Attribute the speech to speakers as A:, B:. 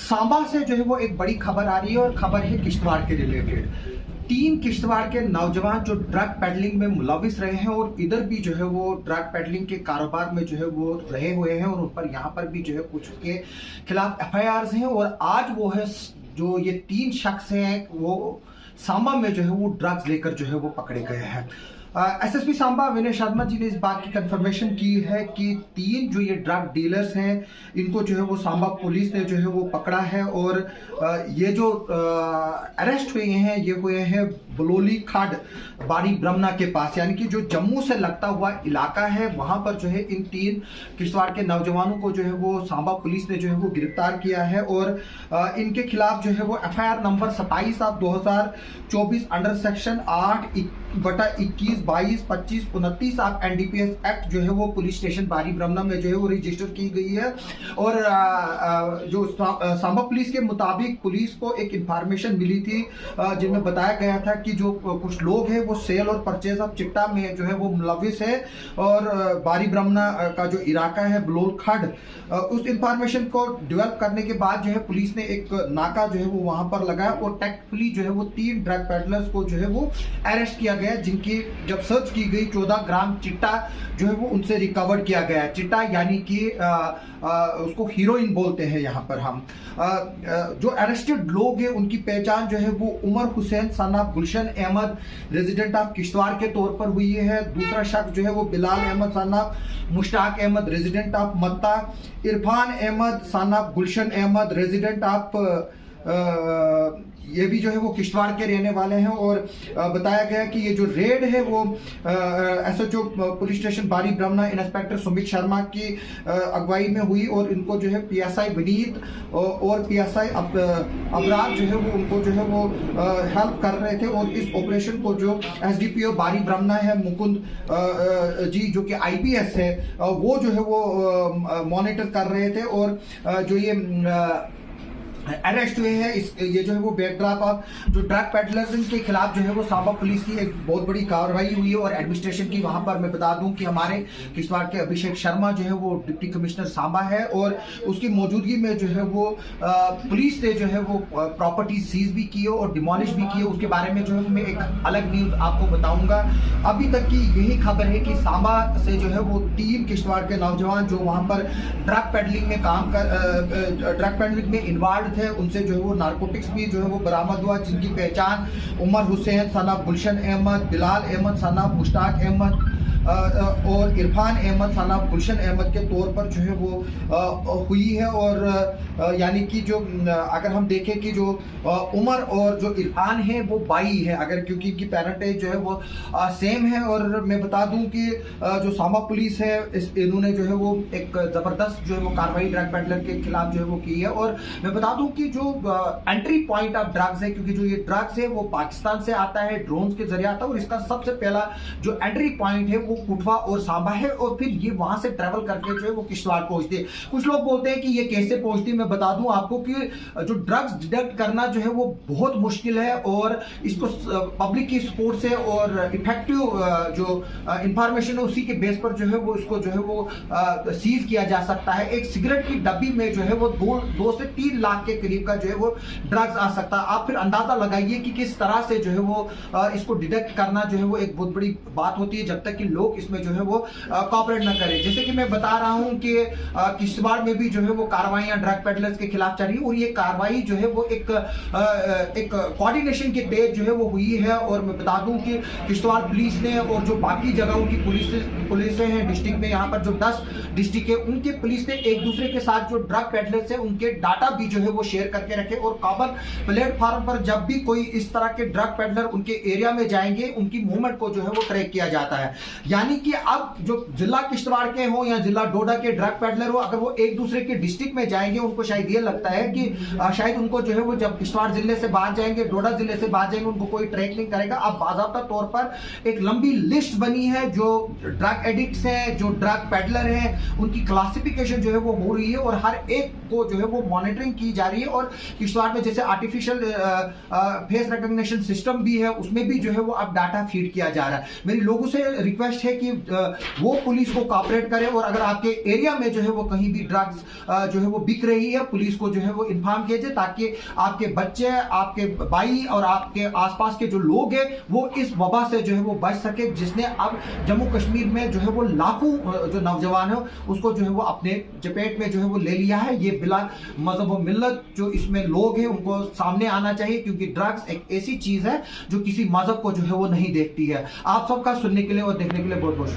A: सांबा से जो है वो एक बड़ी खबर आ रही है और खबर है किश्तवाड़ के रिलेटेड। 3 किश्तवाड़ के नौजवान जो ड्रग पेडलिंग में मुलविस रहे हैं और इधर भी जो है वो ड्रग पेडलिंग के कारोबार में जो है वो रहे हुए हैं और उन पर यहाँ पर भी जो है कुछ के खिलाफ FIRs हैं। और आज वो है जो ये 3 शख्स हैं वो सांबा में जो है वो ड्रग्स लेकर जो है वो पकड़े गए हैं। SSP सांबा विनय शर्मा जी ने इस बात की कंफर्मेशन की है कि 3 जो ये ड्रग डीलर्स हैं इनको जो है वो सांबा पुलिस ने जो है वो पकड़ा है। और ये जो अरेस्ट हुए हैं ये हुए हैं बलोली खाड़ बारी ब्रह्मना के पास, यानी कि जो जम्मू से लगता हुआ इलाका है वहां पर जो है इन 3 किश्तवाड़ के नौजवानों को जो है वो सांबा पुलिस ने जो है वो गिरफ्तार किया है। और इनके खिलाफ जो है वो FIR नंबर 27/2024 अंडर सेक्शन 8/21, 22, 25, 29 आप NDPS एक्ट जो है वो पुलिस स्टेशन बारी ब्रह्मना में जो है वो रजिस्टर की गई है। और जो सांबा पुलिस के मुताबिक पुलिस को एक इंफॉर्मेशन मिली थी जिनमें बताया गया था कि जो कुछ लोग हैं वो सेल और परचेज ऑफ चिट्टा में जो है वो मुलविस है। और बारी ब्रह्मना का जो इलाका है बलोल खड़, उस इंफॉर्मेशन को डेवलप करने के बाद जो है पुलिस ने एक नाका जो है वो वहां पर लगाया और टैक्टफुली जो है वो 3 ड्रग पेडलर्स को जो है वो अरेस्ट किया गया, जिनकी जब सर्च की गई 14 ग्राम चिट्टा जो है वो उनसे रिकवर किया गया। चिट्टा यानी कि उसको हीरोइन बोलते हैं यहाँ पर हम। जो अरेस्टेड लोग हैं उनकी पहचान जो है वो Umar Hussain son of Gulshan Ahmad resident of Kishtwar के तौर पर हुई है। दूसरा शख्स जो है वो Bilal Ahmad son of Mushtaq Ahmad resident of Matta, Irfan Ahmad son of Gulshan Ahmad resident of ये भी जो है वो किश्तवाड़ के रहने वाले हैं। और बताया गया कि ये जो रेड है वो SHO पुलिस स्टेशन बारी ब्रह्मना इंस्पेक्टर सुमित शर्मा की अगुवाई में हुई और इनको जो है PSI विनीत और PSI अबरार जो है वो उनको जो है वो हेल्प कर रहे थे। और इस ऑपरेशन को जो SDPO बारी ब्रह्मना है मुकुंद जी जो कि IPS है वो जो है वो मॉनिटर कर रहे थे। और जो ये अरेस्ट हुए हैं ये जो है वो बैकड्रॉप ऑफ जो ड्रग पेडलर्स के खिलाफ जो है वो सांबा पुलिस की एक बहुत बड़ी कार्रवाई हुई है। और एडमिनिस्ट्रेशन की वहां पर मैं बता दूं कि हमारे किश्तवाड़ के अभिषेक शर्मा जो है वो डिप्टी कमिश्नर सांबा है और उसकी मौजूदगी में जो है वो पुलिस ने जो है वो प्रॉपर्टी सीज भी की और डिमोलिश भी की। उसके बारे में जो है मैं एक अलग न्यूज आपको बताऊंगा। अभी तक की यही खबर है कि सांबा से जो है वो 3 किश्तवाड़ के नौजवान जो वहां पर ड्रग पेडलिंग में काम कर ड्रग पेडलिंग में इन्वॉल्व थे उनसे जो है वो नारकोटिक्स भी जो है वो बरामद हुआ, जिनकी पहचान Umar Hussain son of Gulshan Ahmad, Bilal Ahmad son of Mushtaq Ahmad और इरफान अहमद सन ऑफ गुलशन अहमद के तौर पर जो है वो हुई है। और यानी कि जो अगर हम देखें कि जो उमर और जो इरफान है वो 22 है, अगर क्योंकि इनकी पेरेंटेज जो है वो सेम है। और मैं बता दूं कि जो सांबा पुलिस है इन्होंने जो है वो एक जबरदस्त जो है वो कार्रवाई ड्रग पेडलर के खिलाफ जो है वो की है। और मैं बता दूं कि जो एंट्री पॉइंट ऑफ ड्रग्स है, क्योंकि जो ये ड्रग्स है वो पाकिस्तान से आता है, ड्रोन्स के जरिए आता है और इसका सबसे पहला जो एंट्री पॉइंट है वो कुटवा और सांबा है और फिर ये वहां से ट्रेवल करके जो है वो किश्तवाड़ पहुंचते हैं। कुछ लोग बोलते हैं कि ये कैसे पहुंचती है, मैं बता दूं आपको कि जो ड्रग्स डिटेक्ट करना जो है वो बहुत मुश्किल है और इसको पब्लिक की सपोर्ट से और इफेक्टिव जो इंफॉर्मेशन है उसी के बेस पर जो है वो इसको जो है वो सीज किया जा सकता है। एक सिगरेट की डब्बी में जो है वो 2 से 3 लाख के करीब का जो है वो ड्रग्स आ सकता है। आप फिर अंदाजा लगाइए कि किस तरह से जो है वो इसको डिटेक्ट करना जो है वो एक बहुत बड़ी बात होती है जब तक कि लोग इसमें जो है वो कॉपरेट ना करें। जैसे कि मैं बता रहा हूं कि किश्तवाड़ में भी जो है वो कार्रवाइयां ड्रग पेडलर्स के खिलाफ चल रही है और ये कार्रवाई जो है वो एक कोऑर्डिनेशन के तहत जो है वो हुई है। और मैं बता दूं कि किश्तवाड़ पुलिस ने और जो बाकी जगहों की पुलिस हैं डिस्ट्रिक्ट में, यहाँ पर जो 10 डिस्ट्रिक्ट है उनके पुलिस ने एक दूसरे के साथ जो ड्रग पेडलर्स है उनके डाटा भी जो है वो शेयर करके रखे और कॉमन प्लेटफॉर्म पर जब भी कोई इस तरह के ड्रग पेडलर उनके एरिया में जाएंगे उनकी मूवमेंट को जो है वो ट्रैक किया जाता है। यानी कि अब जो जिला किश्तवाड़ के हो या जिला डोडा के ड्रग पेडलर हो, अगर वो एक दूसरे के डिस्ट्रिक्ट में जाएंगे उनको शायद ये लगता है कि शायद उनको जो है वो जब किश्तवाड़ जिले से बाहर जाएंगे, डोडा जिले से बाहर जाएंगे, उनको कोई ट्रैक नहीं करेगा। अब बाकायदा तौर पर एक लंबी लिस्ट बनी है जो ड्रग एडिक्ट्स हैं, जो ड्रग पेडलर हैं, उनकी क्लासिफिकेशन जो है वो हो रही है और हर एक को जो है वो मॉनिटरिंग की जा रही है। और किश्तवाड़ में जैसे आर्टिफिशियल फेस रिकॉग्निशन सिस्टम भी है उसमें भी जो है वो अब डाटा फीड किया जा रहा है। मेरी लोगों से रिक्वेस्ट रिक्वेस्ट है कि वो पुलिस को कॉपरेट करे, और अगर आपके एरिया में जो है वो कहीं भी ड्रग्स जो है वो बिक रही है, पुलिस को जो है वो इन्फॉर्म कीजिए, ताकि आपके बच्चे, आपके भाई और आपके आसपास के जो लोग हैं वो इस वबा से जो है वो बच सके, जिसने अब जम्मू कश्मीर में जो है वो लाखों जो नौजवान है उसको जो है वो अपने चपेट में जो है वो ले लिया है। ये बिला मजहब और मिल्लत जो इसमें लोग हैं उनको सामने आना चाहिए, क्योंकि ड्रग्स एक ऐसी चीज है जो किसी मजहब को जो है वो नहीं देखती है। आप सबका सुनने के लिए और देखने के लिए बहुत बहुत